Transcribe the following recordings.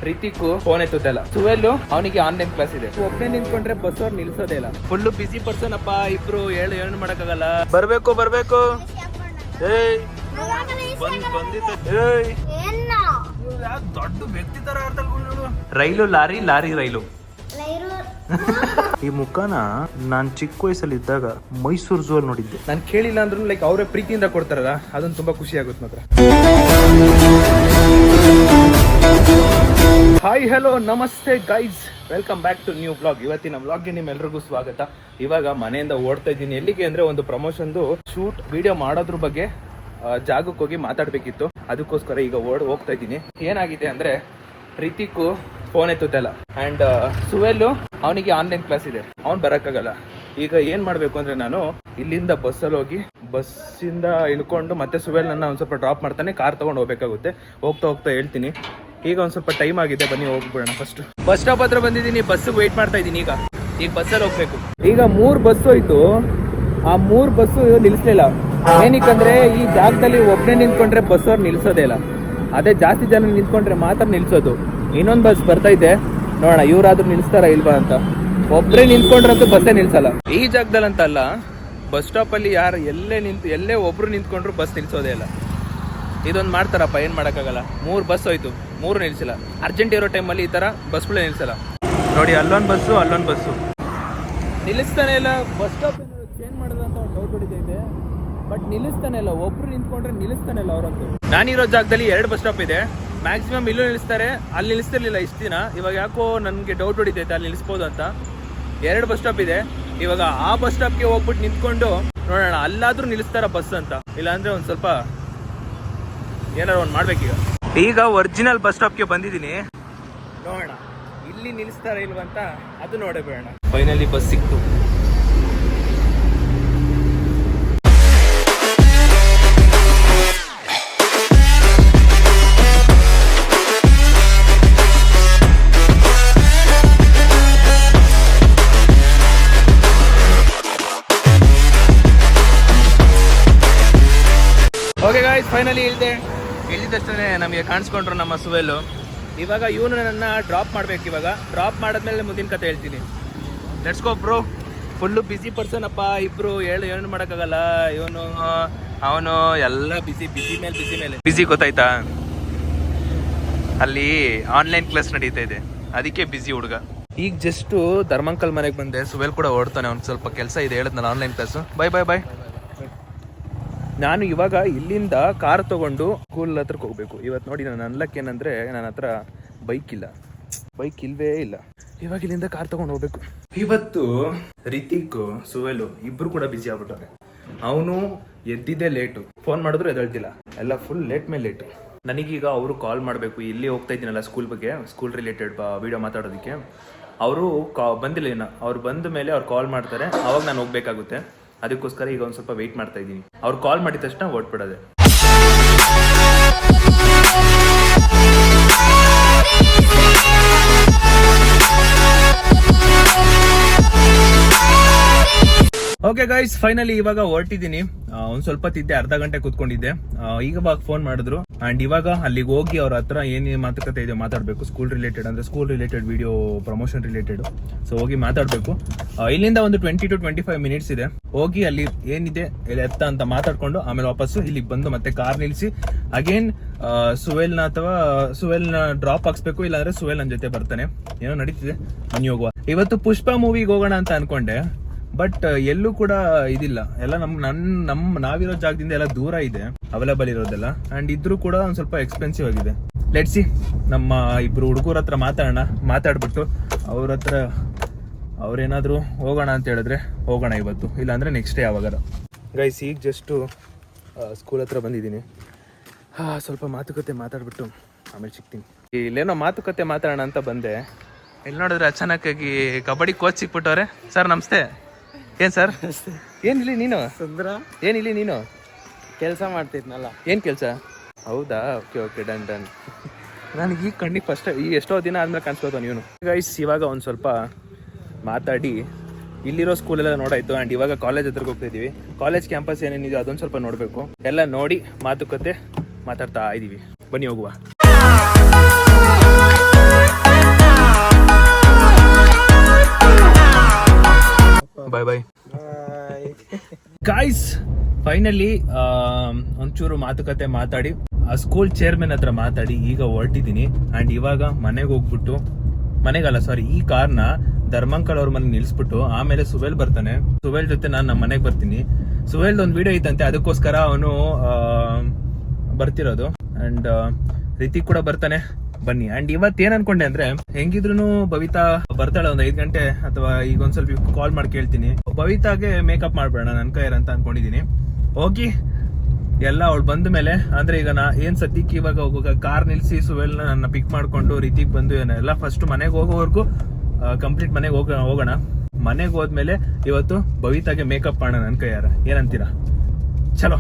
ರಿತಿಕು phone ಎತ್ತುತ್ತಲ್ಲ. ಸುವೆಲ್ಲು ಅವನಿಗೆ online class ಇದೆ. ಒಬ್ಬನೇ ನಿಂತ್ಕೊಂಡ್ರೆ ಬಸ್ ಅವ್ರು ನಿಲ್ಸೋದೇ ಇಲ್ಲ. ಫುಲ್ ಬಿಸಿ ಪರ್ಸನ್ ಅಪ್ಪ ಇಬ್ರು. ಏನು ಮಾಡಕ್ಕಾಗಲ್ಲ. ಬರ್ಬೇಕು ಏಯ್ ದೊಡ್ಡ ವ್ಯಕ್ತಿ ತರ ರೈಲು ಲಾರಿ ರೈಲು. ಈ ಮುಖನ ನಾನ್ ಚಿಕ್ಕ ವಯಸ್ಸಲ್ಲಿ ಇದ್ದಾಗ ಮೈಸೂರು ಝೂ ಅಲ್ಲಿ ನೋಡಿದ್ದೆ. ನಾನು ಕೇಳಿಲ್ಲ ಅಂದ್ರೂ ಲೈಕ್ ಅವರೇ ಪ್ರೀತಿಯಿಂದ ಕೊಡ್ತಾರಲ್ಲ, ಅದೊಂದು ತುಂಬಾ ಖುಷಿ ಆಗುತ್ತೆ ಮಾತ್ರ. ಹಾಯ್ ಹಲೋ ನಮಸ್ತೆ guys, welcome back to new blog. ಇವತ್ತಿನ ಬ್ಲಾಗ್ಗೆ ನಿಮ್ಮೆಲ್ರಿಗೂ ಸ್ವಾಗತ. ಇವಾಗ ಮನೆಯಿಂದ ಓಡ್ತಾ ಇದ್ದೀನಿ. ಎಲ್ಲಿಗೆ ಅಂದ್ರೆ ಒಂದು ಪ್ರಮೋಷನ್ದು ಶೂಟ್ ವಿಡಿಯೋ ಮಾಡೋದ್ರ ಬಗ್ಗೆ ಜಾಗಕ್ಕೆ ಹೋಗಿ ಮಾತಾಡ್ಬೇಕಿತ್ತು. ಅದಕ್ಕೋಸ್ಕರ ಈಗ ಹೋಗ್ತಾ ಇದ್ದೀನಿ. ಏನಾಗಿದೆ ಅಂದ್ರೆ ರಿತಿಕು ಫೋನ್ ಎತ್ತುತ್ತಲ್ಲ ಅಂಡ್ ಸುವೆಲ್ಲು ಅವನಿಗೆ ಆನ್ಲೈನ್ ಕ್ಲಾಸ್ ಇದೆ. ಅವ್ನು ಬರಕ್ಕಾಗಲ್ಲ. ಈಗ ಏನ್ ಮಾಡ್ಬೇಕು ಅಂದ್ರೆ ನಾನು ಇಲ್ಲಿಂದ ಬಸ್ಸಲ್ಲಿ ಹೋಗಿ ಬಸ್ಸಿಂದ ಇಳ್ಕೊಂಡು ಮತ್ತೆ ಸುವೆಲ್ ನನ್ನ ಒಂದ್ ಸ್ವಲ್ಪ ಡ್ರಾಪ್ ಮಾಡ್ತಾನೆ. ಕಾರ್ ತಗೊಂಡು ಹೋಗ್ಬೇಕಾಗುತ್ತೆ. ಹೋಗ್ತಾ ಹೇಳ್ತೀನಿ. ಈಗ ಒಂದ್ ಸ್ವಲ್ಪ ಟೈಮ್ ಆಗಿದೆ, ಬನ್ನಿ ಹೋಗ್ಬಿಡೋಣ. ಫಸ್ಟ್ ಬಸ್ ಸ್ಟಾಪ್ ಹತ್ರ ಬಂದಿದ್ದೀನಿ. ಬಸ್ ವೇಟ್ ಮಾಡ್ತಾ ಇದ್ದೀನಿ. ಈಗ ಬಸ್ಸಲ್ಲಿ ಹೋಗ್ಬೇಕು. ಈಗ 3 ಬಸ್ ಹೋಯ್ತು. ಆ 3 ಬಸ್ಸು ನಿಲ್ಸ್ಲಿಲ್ಲ. ಏನಕ್ಕಂದ್ರೆ ಈ ಜಾಗದಲ್ಲಿ ಒಬ್ಬನೇ ನಿಂತ್ಕೊಂಡ್ರೆ ಬಸ್ ಅವ್ರು ನಿಲ್ಸೋದೇ ಇಲ್ಲ. ಅದೇ ಜಾಸ್ತಿ ಜನ ನಿಂತ್ಕೊಂಡ್ರೆ ಮಾತ್ರ ನಿಲ್ಸೋದು. ಇನ್ನೊಂದು ಬಸ್ ಬರ್ತೈತೆ, ನೋಡೋಣ ಇವ್ರಾದ್ರೂ ನಿಲ್ಸ್ತಾರ ಇಲ್ವಾ ಅಂತ. ಒಬ್ರೇ ನಿಂತ್ಕೊಂಡ್ರಂತೂ ಬಸ್ಸೇ ನಿಲ್ಸಲ್ಲ. ಈ ಜಾಗದಲ್ಲಿ ಅಂತ ಅಲ್ಲ, ಬಸ್ ಸ್ಟಾಪ್ ಅಲ್ಲಿ ಯಾರು ಎಲ್ಲೇ ಒಬ್ರು ನಿಂತ್ಕೊಂಡ್ರು ಬಸ್ ನಿಲ್ಸೋದೇ ಇಲ್ಲ. ಇದೊಂದು ಮಾಡ್ತಾರಪ್ಪ, ಏನ್ ಮಾಡಕ್ಕಾಗಲ್ಲ. 3 ಬಸ್ ಹೋಯ್ತು, 3 ನಿಲ್ಸಿಲ್ಲ. ಅರ್ಜೆಂಟ್ ಇರೋ ಟೈಮಲ್ಲಿ ಈ ತರ ಬಸ್ಗಳೇ ನಿಲ್ಸಲ್ಲ. ನೋಡಿ ಅಲ್ಲೊಂದು ಬಸ್ಸು ನಿಲ್ಲಿಸ್ತಾನೆ ಇಲ್ಲ. ಬಸ್ ಸ್ಟಾಪ್ ಚೇಂಜ್ ಮಾಡೋದಂತ ಡೌಟ್ ಹೊಡಿತೈತೆ, ಬಟ್ ನಿಲ್ಲಿಸ್ತಾನೆ ಇಲ್ಲ. ಒಬ್ರು ನಿಂತ್ಕೊಂಡ್ರೆ ನಿಲ್ಲಿಸ್ತಾನೆ ಇಲ್ಲ ಅವರಂತೂ. ನಾನಿರೋ ಜಾಗದಲ್ಲಿ 2 ಬಸ್ ಸ್ಟಾಪ್ ಇದೆ. ಮ್ಯಾಕ್ಸಿಮಮ್ ಇಲ್ಲೂ ನಿಲ್ಲಿಸ್ತಾರೆ, ಅಲ್ಲಿ ನಿಲ್ಲಿಸ್ತಿರ್ಲಿಲ್ಲ ಇಷ್ಟು ದಿನ. ಇವಾಗ ಯಾಕೋ ನನಗೆ ಡೌಟ್ ಹೊಡಿತೈತೆ ಅಲ್ಲಿ ನಿಲ್ಲಿಸ್ಬೋದು ಅಂತ. 2 ಬಸ್ ಸ್ಟಾಪ್ ಇದೆ. ಇವಾಗ ಆ ಬಸ್ ಸ್ಟಾಪ್ಗೆ ಹೋಗ್ಬಿಟ್ಟು ನಿಂತ್ಕೊಂಡು ನೋಡೋಣ ಅಲ್ಲಾದ್ರೂ ನಿಲ್ಲಿಸ್ತಾರ ಬಸ್ ಅಂತ. ಇಲ್ಲಾಂದ್ರೆ ಒಂದ್ ಸ್ವಲ್ಪ ಏನಾರು ಒಂದು ಮಾಡ್ಬೇಕೀಗ. ಈಗ ಒರಿಜಿನಲ್ ಬಸ್ ಸ್ಟಾಪ್ಗೆ ಬಂದಿದ್ದೀನಿ. ನೋಡೋಣ ಇಲ್ಲಿ ನಿಲ್ಲಿಸ್ತಾರ ಇಲ್ವಂತ, ಅದು ನೋಡಬೇಡ. ಫೈನಲಿ ಬಸ್ ಸಿಕ್ತು. ಓಕೆ ಗಾಯ್ಸ್, ಫೈನಲಿ ಇಳಿದಷ್ಟೇ ನಮಗೆ ಕಾಣಿಸ್ಕೊಂಡ್ರು ನಮ್ಮ ಸುವೆಲ್ಲು. ಇವಾಗ ಇವನು ನನ್ನ ಡ್ರಾಪ್ ಮಾಡ್ಬೇಕು. ಇವಾಗ ಡ್ರಾಪ್ ಮಾಡಾದ್ಮೇಲೆ ಮುಂದಿನ ಕತೆ ಹೇಳ್ತೀನಿ. Let's go bro. Full busy person ಅಪ್ಪ ಇಬ್ರು. ಏನು ಮಾಡೋಕ್ಕಾಗಲ್ಲ. ಅವನು ಎಲ್ಲ ಬಿಸಿ ಮೇಲೆ ಬಿಸಿ. ಗೊತ್ತಾಯ್ತಾ, ಅಲ್ಲಿ ಆನ್ಲೈನ್ ಕ್ಲಾಸ್ ನಡೀತಾ ಇದೆ, ಅದಕ್ಕೆ ಬಿಸಿ ಹುಡುಗ. ಈಗ ಜಸ್ಟ್ ಧರ್ಮಂಕಲ್ ಮನೆಗೆ ಬಂದೆ. ಸುವೆಲ್ ಕೂಡ ಓಡ್ತಾನೆ. ಅವ್ನು ಸ್ವಲ್ಪ ಕೆಲಸ ಇದೆ, ಹೇಳಿದ್ನಲ್ಲ ಆನ್ಲೈನ್ ಕ್ಲಾಸು. ಬಾಯ್. ನಾನು ಇವಾಗ ಇಲ್ಲಿಂದ ಕಾರ್ ತಗೊಂಡು ಸ್ಕೂಲ್ ಹತ್ರಕ್ಕೆ ಹೋಗ್ಬೇಕು. ಇವತ್ತು ನೋಡಿ ನನ್ನ ಅನ್ಲಕ್ ಏನಂದ್ರೆ ನನ್ನ ಹತ್ರ ಬೈಕ್ ಇಲ್ವೇ ಇಲ್ಲ. ಇವಾಗ ಇಲ್ಲಿಂದ ಕಾರ್ ತಗೊಂಡು ಹೋಗ್ಬೇಕು. ಇವತ್ತು ರಿತಿಕ್ ಸುವೆಲು ಇಬ್ರು ಕೂಡ ಬಿಸಿ ಆಗ್ಬಿಟ್ಟವ್ರೆ. ಅವನು ಎದ್ದಿದ್ದೆ ಲೇಟು, ಫೋನ್ ಮಾಡಿದ್ರು ಎದ್ದೇಳ್ತಿಲ್ಲ. ಎಲ್ಲ ಫುಲ್ ಲೇಟ್ ಮೇಲೆ ಲೇಟು. ನನಗೀಗ ಅವರು ಕಾಲ್ ಮಾಡಬೇಕು. ಇಲ್ಲಿ ಹೋಗ್ತಾ ಇದ್ದೀನಲ್ಲ ಸ್ಕೂಲ್ ರಿಲೇಟೆಡ್ ವಿಡಿಯೋ ಮಾತಾಡೋದಕ್ಕೆ. ಅವರು ಬಂದಿಲ್ಲ ಇನ್ನು. ಅವ್ರು ಬಂದ ಮೇಲೆ ಅವ್ರು ಕಾಲ್ ಮಾಡ್ತಾರೆ, ಅವಾಗ ನಾನು ಹೋಗ್ಬೇಕಾಗುತ್ತೆ. ಅದಕ್ಕೋಸ್ಕರ ಈಗ ಒಂದು ಸ್ವಲ್ಪ ವೆಯ್ಟ್ ಮಾಡ್ತಾ ಇದ್ದೀನಿ. ಅವ್ರು ಕಾಲ್ ಮಾಡಿದ ತಕ್ಷಣ ಓಡ್ಬಿಡೋದೆ. ಓಕೆ ಗೈಸ್, ಫೈನಲಿ ಇವಾಗ ಹೊರಟಿದ್ದೀನಿ. ಒಂದ್ ಸ್ವಲ್ಪ ತಿದ್ದೆ, ಅರ್ಧ ಗಂಟೆ ಕೂತ್ಕೊಂಡಿದ್ದೆ. ಈಗ ಫೋನ್ ಮಾಡಿದ್ರು ಅಂಡ್ ಇವಾಗ ಅಲ್ಲಿಗೆ ಹೋಗಿ ಅವ್ರ ಹತ್ರ ಏನ್ ಮಾತುಕತೆ ಇದೆ ಮಾತಾಡ್ಬೇಕು. School related video promotion related. So ಹೋಗಿ ಮಾತಾಡ್ಬೇಕು. ಇಲ್ಲಿಂದ ಒಂದು 20 to 25 ಮಿನಿಟ್ಸ್ ಇದೆ. ಹೋಗಿ ಅಲ್ಲಿ ಏನಿದೆ ಎತ್ತ ಅಂತ ಮಾತಾಡ್ಕೊಂಡು ಆಮೇಲೆ ವಾಪಸ್ಸು ಇಲ್ಲಿಗೆ ಬಂದು ಮತ್ತೆ ಕಾರ್ ನಿಲ್ಸಿ ಅಗೇನ್ ಸುವೆಲ್ನ ಡ್ರಾಪ್ ಹಾಕ್ಸ್ಬೇಕು. ಇಲ್ಲಾಂದ್ರೆ ಸುವೆಲ್ ನನ್ನ ಜೊತೆ ಬರ್ತಾನೆ. ಏನೋ ನಡೀತಿದೆ, ಬನ್ನಿ ಹೋಗುವ. ಇವತ್ತು ಪುಷ್ಪ ಮೂವಿಗೆ ಹೋಗೋಣ ಅಂತ ಅನ್ಕೊಂಡೆ, ಬಟ್ ಎಲ್ಲೂ ಕೂಡ ಇದಿಲ್ಲ. ಎಲ್ಲ ನಾವಿರೋ ಜಾಗದಿಂದ ಎಲ್ಲ ದೂರ ಇದೆ ಅವೈಲೇಬಲ್ ಇರೋದೆಲ್ಲ. ಅಂಡ್ ಇದ್ರೂ ಕೂಡ ಒಂದ್ ಸ್ವಲ್ಪ ಎಕ್ಸ್ಪೆನ್ಸಿವ್ ಆಗಿದೆ. ಲೆಟ್ಸಿ ನಮ್ಮ ಇಬ್ರು ಹುಡುಗರ ಹತ್ರ ಮಾತಾಡ್ಬಿಟ್ಟು ಅವ್ರ ಹತ್ರ ಅವ್ರೇನಾದ್ರು ಹೋಗೋಣ ಅಂತ ಹೇಳಿದ್ರೆ ಹೋಗೋಣ ಇವತ್ತು, ಇಲ್ಲಾಂದ್ರೆ ನೆಕ್ಸ್ಟ್ ಡೇ ಯಾವಾಗಾರ. ಗೈಸ್, ಈಗ ಜಸ್ಟ್ ಸ್ಕೂಲ್ ಹತ್ರ ಬಂದಿದ್ದೀನಿ. ಸ್ವಲ್ಪ ಮಾತುಕತೆ ಮಾತಾಡ್ಬಿಟ್ಟು ಆಮೇಲೆ ಸಿಗ್ತೀನಿ. ಇಲ್ಲೇನೋ ಮಾತುಕತೆ ಮಾತಾಡೋಣ ಅಂತ ಬಂದೆ. ಇಲ್ಲಿ ನೋಡಿದ್ರೆ ಅಚಾನಕ್ಕಾಗಿ ಕಬಡ್ಡಿ ಕೋಚ್ ಸಿಕ್ಬಿಟ್ಟವ್ರೆ. ಸರ್ ನಮಸ್ತೆ. ಏನ್ ಸರ್? ಏನಿಲ್ಲಿ ನೀನು? ಸುಂದ್ರ. ಏನಿಲ್ಲಿ ನೀನು? ಕೆಲಸ ಮಾಡ್ತಿದ್ನಲ್ಲ. ಏನ್ ಕೆಲಸ? ಹೌದಾ, ಓಕೆ ಡನ್. ನನಗೆ ಈಗ ಕಣ್ಣಿಗೆ ಫಸ್ಟ್ ಈ ಎಷ್ಟೋ ದಿನ ಆದ್ಮೇಲೆ ಕಾಣಿಸ್ಬೋದು ನೀನು. ಗೈಸ್, ಇವಾಗ ಒಂದ್ ಸ್ವಲ್ಪ ಮಾತಾಡಿ ಇಲ್ಲಿರೋ ಸ್ಕೂಲೆಲ್ಲ ನೋಡಾಯ್ತು. ಅಂಡ್ ಇವಾಗ ಕಾಲೇಜ್ ಹತ್ರಕ್ಕೆ ಹೋಗ್ತಾ ಇದೀವಿ. ಕಾಲೇಜ್ ಕ್ಯಾಂಪಸ್ ಏನೇನಿದೆ ಅದೊಂದು ಸ್ವಲ್ಪ ನೋಡ್ಬೇಕು. ಎಲ್ಲ ನೋಡಿ ಮಾತಾಡ್ತಾ ಇದೀವಿ. ಬನ್ನಿ ಹೋಗುವ. Bye guys. ಫೈನಲಿ ಒಂಚೂರು ಮಾತುಕತೆ ಮಾತಾಡಿ ಆ ಸ್ಕೂಲ್ ಚೇರ್ಮನ್ ಹತ್ರ ಮಾತಾಡಿ ಈಗ ಹೊರಟಿದ್ದೀನಿ. ಅಂಡ್ ಇವಾಗ ಮನೆಗೆ ಹೋಗ್ಬಿಟ್ಟು, ಮನೆಗಲ್ಲ ಸಾರಿ, ಈ ಕಾರ್ನ ಧರ್ಮಂಕಲ್ ಅವ್ರ ಮನೆ ನಿಲ್ಸ್ಬಿಟ್ಟು ಆಮೇಲೆ ಸುವೇಲ್ ಬರ್ತಾನೆ. ಸುವೇಲ್ ಜೊತೆ ನಾನು ನಮ್ಮ ಮನೆಗೆ ಬರ್ತೀನಿ. ಸುವೇಲ್ದು ಒಂದು ವಿಡಿಯೋ ಐತಂತೆ, ಅದಕ್ಕೋಸ್ಕರ ಅವನು ಬರ್ತಿರೋದು. ಅಂಡ್ ರಿತಿಕ್ ಕೂಡ ಬರ್ತಾನೆ, ಬನ್ನಿ. ಅಂಡ್ ಇವತ್ತು ಏನ್ ಅನ್ಕೊಂಡೆ ಅಂದ್ರೆ, ಹೆಂಗಿದ್ರು ಬವಿತಾ ಬರ್ತಾಳೆ ಒಂದು 5 ಗಂಟೆ ಅಥವಾ ಈಗ ಒಂದ್ ಸ್ವಲ್ಪ ಕಾಲ್ ಮಾಡಿ ಕೇಳ್ತೀನಿ. ಬವಿತಾಗೆ ಮೇಕಪ್ ಮಾಡ್ಬೇಡ ನನ್ ಕೈಯರ್ ಅಂತ ಅನ್ಕೊಂಡಿದೀನಿ. ಹೋಗಿ ಎಲ್ಲ ಅವಳು ಬಂದ ಮೇಲೆ, ಅಂದ್ರೆ ಈಗ ಏನ್ ಸದ್ಯಕ್ಕೆ ಇವಾಗ ಹೋಗುವಾಗ ಕಾರ್ ನಿಲ್ಸಿ ಸುವೆಲ್ ನನ್ನ ಪಿಕ್ ಮಾಡ್ಕೊಂಡು ರಿತಿಕ್ ಬಂದು ಎಲ್ಲ ಫಸ್ಟ್ ಮನೆಗೆ ಹೋಗೋವರೆಗೂ ಕಂಪ್ಲೀಟ್ ಮನೆಗೆ ಹೋಗೋಣ. ಮನೆಗೆ ಹೋದ್ಮೇಲೆ ಇವತ್ತು ಬವಿತಾಗೆ ಮೇಕಪ್ ಮಾಡೋಣ ನನ್ ಕೈಯಾರ. ಏನಂತೀರಾ? ಚಲೋ,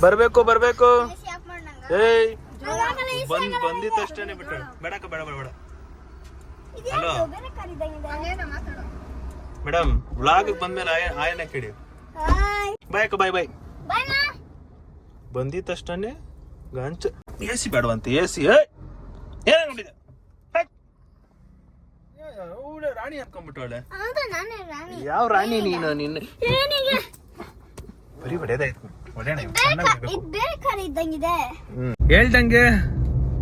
ಬರ್ಬೇಕು. ಏಯ್ ಬಂದಿತ್ತಷ್ಟೇನೆ ಬಿಟ್ಟು ಬೇಡಕ್ಕ, ಬೇಡ. ಹಲೋ ಮೇಡಮ್, ವ್ಲಾಗ್ ಬಂದ್ಮೇಲೆ ಆಯನ ಕೇಳಿ. ಬಾಯ್. ಬಂದಿತ್ತಷ್ಟೇ ಗಂಚ ಎಸಿ ಬೇಡವಂತೆ. ಎಸಿ ಏನಾಗ್ಬಿಟ್ಟಿದೆ? ರಾಣಿ ಅನ್ಕೊಂಡ್ಬಿಟ್ಟವಳೆ. ಯಾವ ರಾಣಿ ನೀನು? ನಿನ್ನ ಬರೀ ಹೊಡೆದಾಯ್ತು. ಹೇಳ್ದಂಗೆ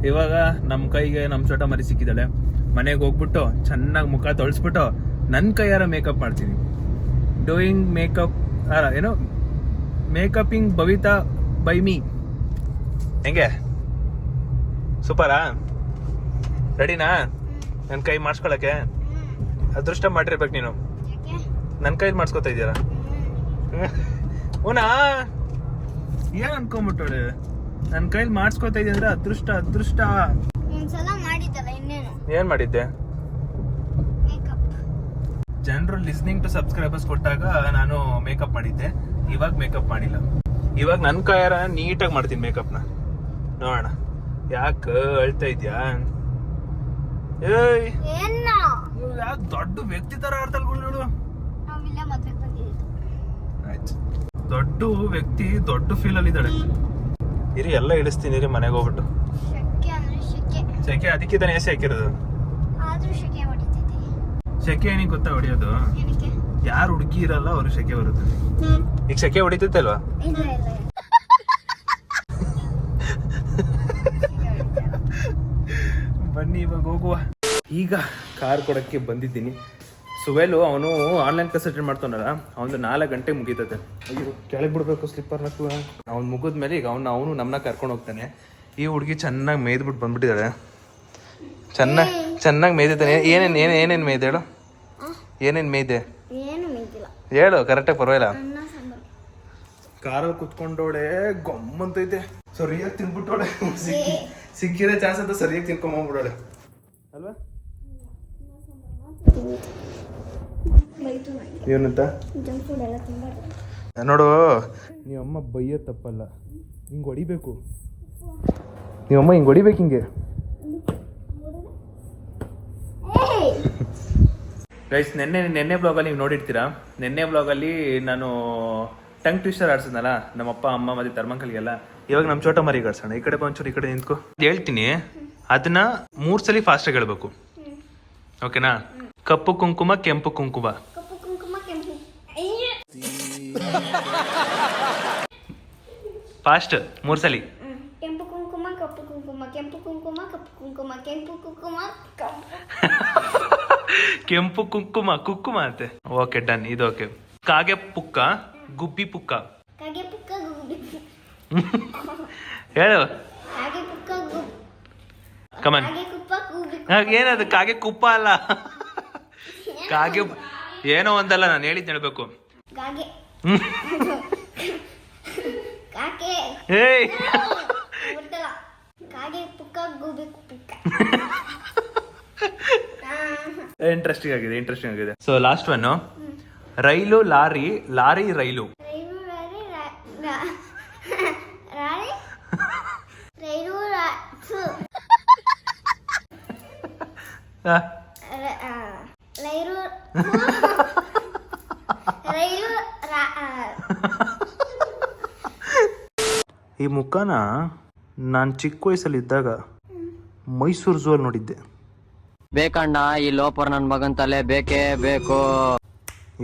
ಇವಾಗ ನಮ್ ಕೈಗೆ ನಮ್ ಚೋಟ ಮರಿ ಸಿಕ್ಕಿದಾಳೆ. ಮನೆಗೆ ಹೋಗ್ಬಿಟ್ಟು ಚೆನ್ನಾಗಿ ಮುಖ ತೊಳ್ಸ್ಬಿಟ್ಟು ನನ್ ಕೈಯಾರ ಮೇಕಪ್ ಮಾಡ್ತೀನಿ. ಡೂಯಿಂಗ್ ಮೇಕಪ್ ಏನೋ ಮೇಕಪಿಂಗ್ ಬವಿತಾ ಬೈ ಮೀ. ಹೆಂಗೆ? ಸೂಪರಾ? ರೆಡಿನಾ ನನ್ ಕೈ ಮಾಡಿಸ್ಕೊಳಕ್ಕೆ? ಅದೃಷ್ಟ ಮಾಡಿರ್ಬೇಕು ನೀನು. ನನ್ ಕೈಲಿ ಮಾಡಿಸ್ಕೊತಾ ಇದೀಯಲ್ಲ. ಹೂನಾ? ಏನ್ ಅನ್ಕೊಂಬಿಟ್ಟಳೆ? ನನ್ ಕೈಲಿ ಮಾಡಿಸ್ಕೊತಾ ಇದೀಯ ಅಂದ್ರೆ ಅದೃಷ್ಟ. ಏನ್ ಮಾಡಿದ್ದೆ? ಜನರು ಲಿಸ್ನಿಂಗ್ ಟು ಸಬ್ಸ್ಕ್ರೈಬರ್ಸ್ ಕೊಟ್ಟಾಗ ನಾನು ಮೇಕಪ್ ಮಾಡಿದ್ದೆ. ಇವಾಗ ಮೇಕಪ್ ಮಾಡಿಲ್ಲ. ಇವಾಗ ನನ್ ಕೈಯಾರ ನೀಟಾಗಿ ಮಾಡ್ತೀನಿ ಮೇಕಪ್ನ. ನೋಡೋಣ. ಯಾಕೆ ಅಳ್ತಾ ಇದ್ಯಾ? ಏಯ್ ಯಾಕೆ ದೊಡ್ಡ ವ್ಯಕ್ತಿ ತರ ಆಡ್ತಲ್ಗಳು? ಆಯ್ತು, ದೊಡ್ಡ ವ್ಯಕ್ತಿ ದೊಡ್ಡ ಫೀಲ್ ಅಲ್ಲಿ ಇದ್ದಾಳೆ. ಇರಿ ಎಲ್ಲ ಇಳಿಸ್ತೀನಿ ರೀ ಮನೆಗೆ ಹೋಗ್ಬಿಟ್ಟು. ಸೆಕೆ ಅದಕ್ಕೆ ತಾನೇ ಎಸಿ ಹಾಕಿರೋದು. ಸೆಕೆ ಏನಿಗೆ ಗೊತ್ತಾ ಹೊಡಿಯೋದು? ಯಾರು ಹುಡುಕಿ ಇರಲ್ಲ ಅವ್ರಿಗೆ ಸೆಕೆ ಬರುತ್ತೆ. ಈಗ ಸೆಕೆ ಹೊಡಿತೈತೆ ಅಲ್ವಾ? ಬನ್ನಿ ಇವಾಗ ಹೋಗುವ. ಈಗ ಕಾರ್ ಕೊಡಕ್ಕೆ ಬಂದಿದ್ದೀನಿ. ಸುವೇಲು ಅವನು ಆನ್ಲೈನ್ ಕ್ಲಾಸ್ ಅಟೆಂಡ್ ಮಾಡ್ತಾನಲ್ಲ, ಅವನು 4 ಗಂಟೆ ಮುಗೀತದೆ. ಅಯ್ಯೋ ಕೆಳಗೆ ಬಿಡ್ಬೇಕು ಸ್ಲಿಪ್ಪರ್ನ. ಅವ್ನು ಮುಗಿದ್ಮೇಲೆ ಈಗ ಅವನು ನಮ್ಮನ್ನ ಕರ್ಕೊಂಡು ಹೋಗ್ತಾನೆ. ಈ ಹುಡುಗಿ ಚೆನ್ನಾಗಿ ಮೇಯ್ದ್ಬಿಟ್ಟು ಬಂದ್ಬಿಟ್ಟಿದ್ದಾಳೆ. ಚೆನ್ನಾಗಿ ಮೇಯ್ದಿದ್ದಾನೆ. ಏನೇನು ಮೇಯ್ದೆ ಹೇಳು? ಏನೇನು ಮೇಯ್ದೆ ಹೇಳು ಕರೆಕ್ಟಾಗಿ, ಪರವಾಗಿಲ್ಲ. ಕಾರಲ್ಲಿ ಕುತ್ಕೊಂಡೋಳೆ ಗೊಮ್ಮಂತೈತೆ. ಸರಿಯಾಗಿ ತಿನ್ಬಿಟ್ಟೋಳೆ. ಸಿಕ್ಕಿರೋ ಚಾನ್ಸ್ ಅಂತ ಸರಿಯಾಗಿ ತಿನ್ಕೊಂಬೋಗ್ಬಿಡೋಳೆ ಅಲ್ವಾ? ಏನಂತ ನೋಡು, ನೀವಮ್ಮ ಬೈಯೋ ತಪ್ಪಲ್ಲ, ಹಿಂಗೆ ಹೊಡಿಬೇಕು. ನೀವಮ್ಮ ಹಿಂಗೆ ಹೊಡಿಬೇಕು ಹಿಂಗೆ. ಗೈಸ್, ನೆನ್ನೆ ಬ್ಲಾಗಲ್ಲಿ ನೀವು ನೋಡಿರ್ತೀರಾ. ನೆನ್ನೆ ಬ್ಲಾಗಲ್ಲಿ ನಾನು ಟಂಗ್ ಟ್ವಿಸ್ಟರ್ ಆಡ್ಸಿದ್ನಲ್ಲ ನಮ್ಮಪ್ಪ ಅಮ್ಮ ಮತ್ತೆ ಧರ್ಮಂಕಲ್ಗೆಲ್ಲ. ಇವಾಗ ನಮ್ಮ ಚೋಟ ಮರಿಗೆ ಆಡ್ಸೋಣ. ಈ ಕಡೆ ಒಂಚೂರು ಈ ಕಡೆ ನಿಂತ್ಕೊ. ಹೇಳ್ತೀನಿ, ಅದನ್ನ 3 ಸಲ ಫಾಸ್ಟಾಗಿ ಹೇಳ್ಬೇಕು. ಓಕೆನಾ? ಕಪ್ಪು ಕುಂಕುಮ, ಕೆಂಪು ಕುಂಕುಮ. ಫಾಸ್ಟ್ 3 ಸಲ. ಕೆಂಪು ಕುಂಕುಮ, ಕಪ್ಪು ಕುಂಕುಮ, ಕೆಂಪು ಕುಂಕುಮ, ಕಪ್ಪು ಕುಂಕುಮ, ಕೆಂಪು ಕುಂಕುಮ, ಕೆಂಪು ಕುಂಕುಮ, ಕುಂಕುಮ ಅಂತೆ. Okay, done. ಇದು ಓಕೆ. ಕಾಗೆ ಪುಕ್ಕ, ಗುಬ್ಬಿ ಪುಕ್ಕ. ಕಾಗೆ ಪುಕ್ಕ, ಗುಬ್ಬಿ ಹೇಳು. ಕಾಗೆ ಪುಕ್ಕ, ಕಮನ್. ಕಾಗೆ ಕುಪ್ಪ, ಗುಬ್ಬಿ. ಏನದು? ಕಾಗೆ ಕುಪ್ಪ ಅಲ್ಲ, ಕಾಗೆ ಏನೋ ಒಂದಲ್ಲ. ನಾನು ಹೇಳಿದ್ ಹೇಳ್ಬೇಕು. ಕಾಗೆ ಕಾಗೆ ಏಯ್ ಗೊತ್ತಲ್ಲ. ಕಾಗೆ ಪುಕ್ಕ, ಗುಬ್ಬಿ ಪುಕ್ಕ. ಇಂಟ್ರೆಸ್ಟಿಂಗ್ ಆಗಿದೆ. So last one. ರೈಲು ಲಾರಿ, ಲಾರಿ ರೈಲು. ಈ ಮುಖನ ನಾನು ಚಿಕ್ಕ ವಯಸ್ಸಲ್ಲಿದ್ದಾಗ ಮೈಸೂರು ಝೂ ಅಲ್ಲಿ ನೋಡಿದ್ದೆ. ಬೇಕಣ್ಣ, ಈ ಲೋಪರ್ ನನ್ ಮಗನ್ ತಲೆ ಬೇಕೇ ಬೇಕು.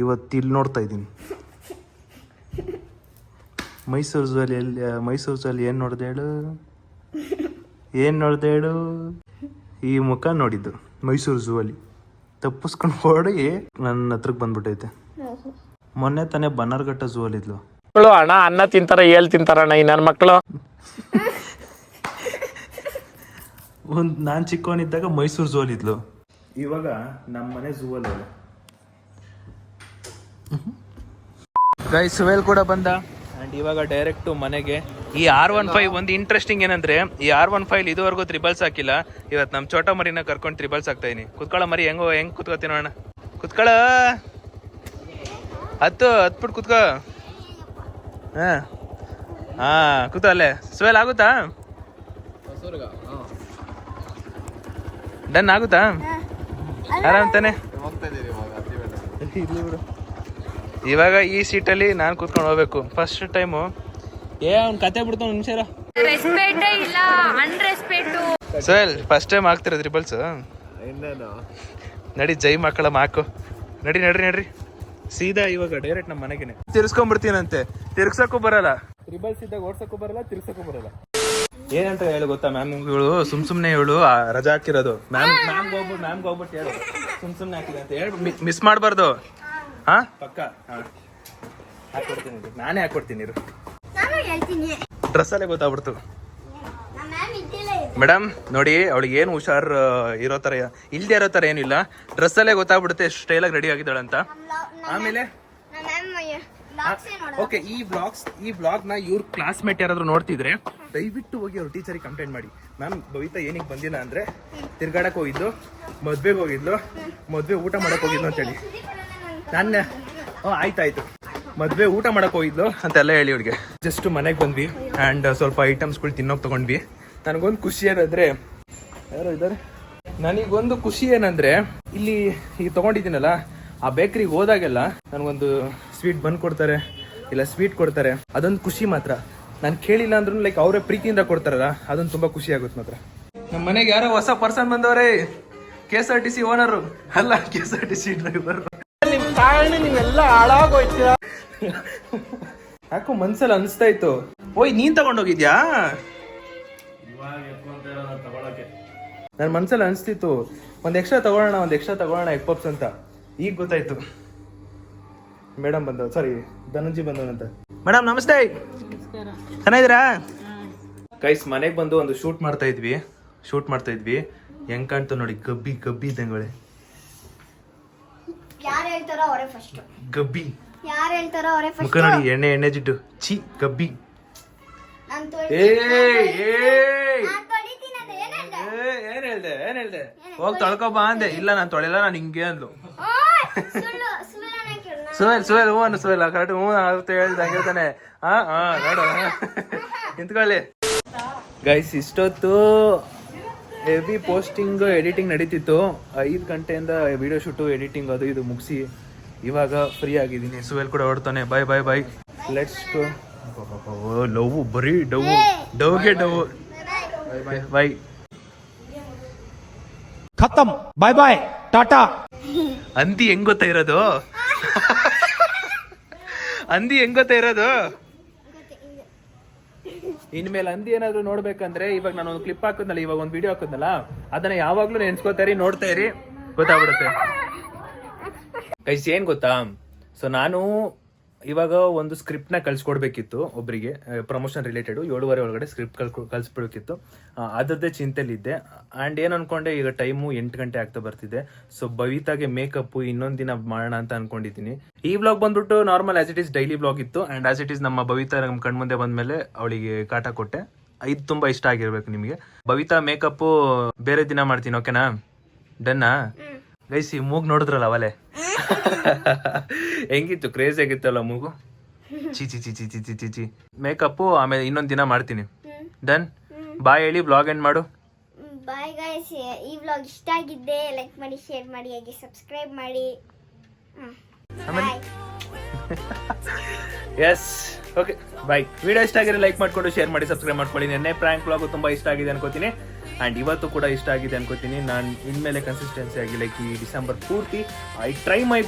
ಇವತ್ತು ಇಲ್ಲಿ ನೋಡ್ತಾ ಇದ್ದೀನಿ. ಮೈಸೂರು ಝೂಲ್ಲಿ ಏನು ನೋಡಿದೆ ಹೇಳು ಈ ಮುಖ ನೋಡಿದ್ದು ಮೈಸೂರು ಝೂ ಅಲ್ಲಿ ತಪ್ಪಿಸ್ಕೊಂಡು ಓಡಿ ನನ್ನ ಹತ್ರಕ್ಕೆ ಬಂದ್ಬಿಟ್ಟೈತೆ. ಮೊನ್ನೆ ತಾನೇ ಬನ್ನರ್ಘಟ್ಟ ಝೂ ಅಲ್ಲಿ ಇದ್ಲು. ಅಣ್ಣ ಅನ್ನ ತಿಂತಾರ ಏಳ್ ತಿಂತಾರಣ್ಣ ಈ ನನ್ನ ಮಕ್ಕಳು. ನಾನು ಚಿಕ್ಕವನಿದ್ದಾಗ ಮೈಸೂರು ಝೂ ಅಲ್ಲಿ ಇದ್ಲು. ಇವಾಗ ನಮ್ಮ ಮನೆ ಝೂ ಅಲ್ಲಿ ಗೈಸ್ ಸುವೇಲ್ ಕೂಡ ಬಂದ. ಅಂಡ್ ಇವಾಗ ಡೈರೆಕ್ಟ್ ಮನೆಗೆ. ಈ R15 ಒಂದು ಇಂಟ್ರೆಸ್ಟಿಂಗ್ ಏನಂದ್ರೆ ಈ R15 ಇದುವರೆಗೂ ತ್ರಿಬಲ್ಸ್ ಹಾಕಿಲ್ಲ. ಇವತ್ತು ನಮ್ಮ ಚೋಟ ಮರಿನ ಕರ್ಕೊಂಡು ತ್ರಿಬಲ್ಸ್ ಹಾಕ್ತಾ ಇದೀನಿ. ಕುತ್ಕೊಳ್ಳೋ ಮರಿ ಹೆಂಗ್ ಕುತ್ಕೋತೀನೋ ಅಣ್ಣ. ಕುತ್ಕೊಳ್ಳ ಹತ್ಬಿಟ್ಟು ಕುತ್ಕೋ. ಹಾ ಕೂತ ಅಲ್ಲೇ. ಸುವೇಲ್ ಆಗುತ್ತಾ? ಡನ್ ಆಗುತ್ತಾ? ಆರಾಮ್ ತಾನೆ? ಇರ್ಲಿ ಬಿಡು. ಇವಾಗ ಈ ಸೀಟಲ್ಲಿ ನಾನು ಕೂತ್ಕೊಂಡು ಹೋಗ್ಬೇಕು ಫಸ್ಟ್ ಟೈಮು. ಅವ್ನು ಕತೆ ಬಿಡ್ತಾವ ನಿಮಿಷ. ಸರ್ ಫಸ್ಟ್ ಟೈಮ್ ಆಗ್ತಿರೋದು ರಿಬಲ್ಸ್. ನಡಿ ಜೈ ಮಕ್ಕಳ ಮಾಕು. ನಡ್ರಿ ಸೀದಾ ಇವಾಗ ಡೈರೆಕ್ಟ್ ನಮ್ಮ ಮನೆಗೆ ತಿರ್ಸ್ಕೊಂಡ್ಬಿಡ್ತೀನಂತೆ. ತಿರ್ಗ್ಸಕ್ಕೂ ಬರಲ್ಲ. ರಿಬಲ್ಸ್ ಇದ್ದಾಗ ಓಡ್ಸಕ್ಕೂ ಬರಲ್ಲ, ತಿರ್ಗ್ಸಕ್ಕೂ ಬರಲ್ಲ. ಏನಂತ ಹೇಳು ಗೊತ್ತಾ ಮ್ಯಾಮ್ ಇವಳು ಸುಮ್ನೆ ಇವಳು ರಜಾ ಹಾಕಿರೋದು. ಮ್ಯಾಮ್ಗೆ ಹೋಗ್ಬಿಟ್ಟು ಹೇಳು ಸುಮ್ನೆ ಹಾಕಿದೆ ಅಂತ ಹೇಳಿ ಮಿಸ್ ಮಾಡಬಾರ್ದು. ಹಾ ಪಕ್ಕ ಹಾಕೊಡ್ತೀನಿ. ನಾನೇ ಹಾಕೊಡ್ತೀನಿ. ಡ್ರೆಸ್ಸಲ್ಲೇ ಗೊತ್ತಾಗ್ಬಿಡ್ತು. ಮೇಡಮ್ ನೋಡಿ ಅವಳಿಗೆ ಏನು ಹುಷಾರ್ ಇರೋ ಥರ ಇಲ್ದೇ ಇರೋ ಥರ ಏನಿಲ್ಲ. ಡ್ರೆಸ್ಸಲ್ಲೇ ಗೊತ್ತಾಗ್ಬಿಡುತ್ತೆ ಎಷ್ಟು ಸ್ಟೈಲಾಗಿ ರೆಡಿ ಆಗಿದ್ದಾಳಂತ. ಆಮೇಲೆ ಓಕೆ ಈ ಬ್ಲಾಗ್ನ ಇವ್ರ ಕ್ಲಾಸ್ಮೇಟ್ ಯಾರಾದ್ರೂ ನೋಡ್ತಿದ್ರೆ ದಯವಿಟ್ಟು ಹೋಗಿ ಅವ್ರ ಟೀಚರಿಗೆ ಕಂಪ್ಲೇಂಟ್ ಮಾಡಿ. ಮ್ಯಾಮ್ ಭವಿತಾ ಏನಕ್ಕೆ ಬಂದಿಲ್ಲ ಅಂದ್ರೆ ತಿರ್ಗಾಡಕ್ ಹೋಗಿದ್ಲು, ಮದ್ವೆಗೆ ಹೋಗಿದ್ಲು, ಮದ್ವೆ ಊಟ ಮಾಡಕ್ ಹೋಗಿದ್ಲು ಅಂತೇಳಿ. ನಾನು ಆಯ್ತಾಯ್ತು ಮದ್ವೆ ಊಟ ಮಾಡಕ್ ಹೋಗಿದ್ಲು ಅಂತೆಲ್ಲ ಹೇಳಿ ಅವ್ರಿಗೆ. ಜಸ್ಟ್ ಮನೆಗೆ ಬಂದ್ವಿ ಆ್ಯಂಡ್ ಸ್ವಲ್ಪ ಐಟಮ್ಸ್ಗಳು ತಿನ್ನೋಕೆ ತಗೊಂಡ್ವಿ. ನನಗೊಂದು ಖುಷಿ ಏನಂದ್ರೆ ಯಾರೋ ಇದ್ದಾರೆ. ನನಗೊಂದು ಖುಷಿ ಏನಂದ್ರೆ ಇಲ್ಲಿ ಈಗ ತಗೊಂಡಿದ್ದೀನಲ್ಲ ಆ ಬೇಕ್ರಿಗೆ ಹೋದಾಗೆಲ್ಲ ನನಗೊಂದು ಸ್ವೀಟ್ ಬಂದು ಕೊಡ್ತಾರೆ, ಇಲ್ಲ ಸ್ವೀಟ್ ಕೊಡ್ತಾರೆ. ಅದೊಂದು ಖುಷಿ ಮಾತ್ರ. ನಾನು ಕೇಳಿಲ್ಲ ಅಂದ್ರೂ ಲೈಕ್ ಅವರೇ ಪ್ರೀತಿಯಿಂದ ಕೊಡ್ತಾರಲ್ಲ ಅದೊಂದು ತುಂಬಾ ಖುಷಿ ಆಗುತ್ತೆ ಮಾತ್ರ. ನಮ್ಮ ಮನೆಗೆ ಯಾರೋ ಹೊಸ ಪರ್ಸನ್ ಬಂದವರೇ. KSRTC ಓನರು ಅಲ್ಲ, KSRTC ಡ್ರೈವರ್. ನಿಮ್ ಕಾರಣ ನೀವೆಲ್ಲ ಹಾಳಾಗೋಯ್ತೀರ. ಯಾಕೋ ಮನ್ಸಲ್ಲಿ ಅನಿಸ್ತಾ ಇತ್ತು. ಓಯ್ ನೀನ್ ತಗೊಂಡೋಗಿದ್ಯಾ? ನನ್ನ ಮನ್ಸಲ್ಲಿ ಅನಿಸ್ತಿತ್ತು ಒಂದ್ ಎಕ್ಸ್ಟ್ರಾ ತಗೊಳ್ಳೋಣ ಎಗ್ ಪಪ್ಸ್ ಅಂತ. ಈಗ ಗೊತ್ತಾಯ್ತು ಮೇಡಮ್ ಬಂದವ್, ಸಾರಿ ಧನಂಜಿ ಬಂದವನಂತ. ಮೇಡಮ್ ನಮಸ್ತೆ, ಚೆನ್ನಾಗಿದ್ದೀರಾ? ಗೈಸ್ ಮನೆಗೆ ಬಂದು ಒಂದು ಶೂಟ್ ಮಾಡ್ತಾ ಇದ್ವಿ. ಹೆಂಗ್ ಕಾಣ್ತು ನೋಡಿ, ಗಬ್ಬಿ ಇದ್ದಂಗೆ. ಯಾರು ಹೇಳ್ತಾರೋ ಅವರೇ ಫಸ್ಟ್. ಗಬ್ಬಿ ಯಾರು ಹೇಳ್ತಾರೋ ಅವರೇ ಫಸ್ಟ್. ಮುಖ ನೋಡಿ ಎಣ್ಣೆ ಜಿಡ್ಡು. ಛೀ ಗಬ್ಬಿ. ಏನ್ ಹೇಳ್ದೆ? ಹೋಗ್ ತೊಳ್ಕೊ ಬಾ ಅಂದೆ. ಇಲ್ಲ ನಾನು ತೊಳೆಲ್ಲ, ನಾನು ಹಿಂಗೆ ಅಂದ್ಲು. ಸುವೇಲ್ ಹೂವನು ಸುವೇಲ್ ಕರೆಕ್ಟ್ ಹೂ ಅಂತ ಹೇಳ್ದಂಗೆ ತಾನೆ. ನೋಡು ನಿಂತ್ಕೊಳ್ಳಿ. ಗೈಸ್ ಇಷ್ಟೊತ್ತು ಹೆವಿ ಪೋಸ್ಟಿಂಗ್ ಎಡಿಟಿಂಗ್ ನಡೀತಿತ್ತು. 5 ಗಂಟೆಯಿಂದ ವಿಡಿಯೋ ಶೂಟು ಎಡಿಟಿಂಗ್ ಅದು ಇದು ಮುಗಿಸಿ ಇವಾಗ ಫ್ರೀ ಆಗಿದ್ದೀನಿ. ಸುವೇಲ್ ಕೂಡ ಹೊಡ್ತಾನೆ. ಬೈ ಲೆಟ್ಸ್ ಲವ್ ಬರೀ ಡವ್ಗೆ ಬೈ ಖತಮ್. ಬಾಯ್ ಟಾಟಾ. ಅಂದಿ ಹೆಂಗ್ ಗೊತ್ತಾ ಇರೋದು? ಇನ್ಮೇಲೆ ಅಂದಿ ಏನಾದ್ರು ನೋಡ್ಬೇಕಂದ್ರೆ ಇವಾಗ ನಾನು ಒಂದು ಕ್ಲಿಪ್ ಹಾಕಿದ್ನಲ್ಲ, ಇವಾಗ ಒಂದು ವಿಡಿಯೋ ಹಾಕಿದ್ನಲ್ಲ, ಅದನ್ನ ಯಾವಾಗ್ಲೂ ನೆನ್ಸ್ಕೋತಾ ಇರಿ, ನೋಡ್ತಾ ಇರಿ, ಗೊತ್ತಾಗ್ಬಿಡುತ್ತೆ. ಗೈಸ್ ಏನ್ ಗೊತ್ತಾ, ಸೊ ನಾನು ಇವಾಗ ಒಂದು ಸ್ಕ್ರಿಪ್ಟ್ ನ ಕಳ್ಸಿಕೊಡ್ಬೇಕಿತ್ತು ಒಬ್ಬರಿಗೆ, ಪ್ರಮೋಷನ್ ರಿಲೇಟೆಡ್ 7:30 ಒಳಗಡೆ ಸ್ಕ್ರಿಪ್ಟ್ ಕಳ್ಸ್ಬಿಡ್ಬೇಕಿತ್ತು. ಅದರದ್ದೇ ಚಿಂತೆಲಿದ್ದೆ. ಆ್ಯಂಡ್ ಏನು ಅನ್ಕೊಂಡೆ, ಈಗ ಟೈಮು 8 ಗಂಟೆ ಆಗ್ತಾ ಬರ್ತಿದೆ. ಸೊ ಭವಿತಾಗೆ ಮೇಕಪ್ ಇನ್ನೊಂದು ದಿನ ಮಾಡೋಣ ಅಂತ ಅನ್ಕೊಂಡಿದ್ದೀನಿ. ಈ ವ್ಲಾಗ್ ಬಂದ್ಬಿಟ್ಟು normal as it is daily vlog ಇತ್ತು. ಆ್ಯಂಡ್ ಆಸ್ ಇಟ್ ಈಸ್ ನಮ್ಮ ಭವಿತಾ ನಮ್ಮ ಕಣ್ಮುಂದೆ ಬಂದ್ಮೇಲೆ ಅವಳಿಗೆ ಕಾಟ ಕೊಟ್ಟೆ. ಇದು ತುಂಬಾ ಇಷ್ಟ ಆಗಿರ್ಬೇಕು ನಿಮಗೆ. ಭವಿತಾ ಮೇಕಪ್ ಬೇರೆ ದಿನ ಮಾಡ್ತೀನಿ, ಓಕೆನಾ? ಡನ್ನಾ? ಗೈಸ್ ಈ ಮೂಗು ನೋಡಿದ್ರಲ್ಲ ಅವಲೇ ಹೆಂಗಿತ್ತು, ಕ್ರೇಜ್ ಆಗಿತ್ತಲ್ಲ ಮೂಗು. ಚಿ ಮೇಕಪ್ ಆಮೇಲೆ ಇನ್ನೊಂದ್ ದಿನ ಮಾಡ್ತೀನಿ. ಡನ್. ಬಾಯ್ ಹೇಳಿ, ಬ್ಲಾಗ್ ಎಂಡ್ ಮಾಡು. ಬಾಯ್ ಗೈಸ್, ಈ ವ್ಲಾಗ್ ಇಷ್ಟ ಆಗಿದ್ದೆ ಲೈಕ್ ಮಾಡಿ, ಶೇರ್ ಮಾಡಿ, ಹಾಗೆ ಸಬ್ಸ್ಕ್ರೈಬ್ ಮಾಡಿ. Yes okay bye. ವಿಡಿಯೋ ಇಷ್ಟ ಆಗಿದ್ರೆ ಲೈಕ್ ಮಾಡ್ಕೊಂಡು ಶೇರ್ ಮಾಡಿ, ಸಬ್ಸ್ಕ್ರೈಬ್ ಮಾಡ್ಕೊಳ್ಳಿ. ನೆನ್ನೆ ಪ್ರಾಂಕ್ ವ್ಲಾಗ್ ತುಂಬಾ ಇಷ್ಟ ಆಗಿದೆ ಅನ್ಕೋತೀನಿ. ಆ್ಯಂಡ್ ಇವತ್ತು ಕೂಡ ಇಷ್ಟ ಆಗಿದೆ ಅನ್ಕೋತೀನಿ. ನಾನು ಇನ್ಮೇಲೆ ಕನ್ಸಿಸ್ಟೆನ್ಸಿ ಆಗಿ ಲೈಕ್ ಈ ಡಿಸೆಂಬರ್ ಪೂರ್ತಿ ಐ ಟ್ರೈ ಮೈ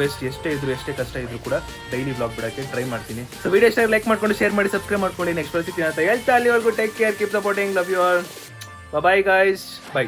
ಬೆಸ್ಟ್ ಎಷ್ಟೇ ಇದ್ರು ಎಷ್ಟೇ ಕಷ್ಟ ಇದ್ರು ಕೂಡ ಡೈಲಿ ವ್ಲಾಗ್ ಬಿಡೋಕ್ಕೆ ಟ್ರೈ ಮಾಡ್ತೀನಿ. ಸೊ ವಿಡಿಯೋ ಇಷ್ಟ ಲೈಕ್ ಮಾಡ್ಕೊಂಡು ಶೇರ್ ಮಾಡಿ ಸಬ್ಸ್ಕ್ರೈಬ್ ಮಾಡ್ಕೊಂಡು ನೆಕ್ಸ್ಟ್ ಸಿಗ್ತೀನಿ ಅಂತ ಹೇಳ್ತಾ ಅಲ್ಲಿವರೆಗೂ take care, keep supporting, love you all, bye guys, by.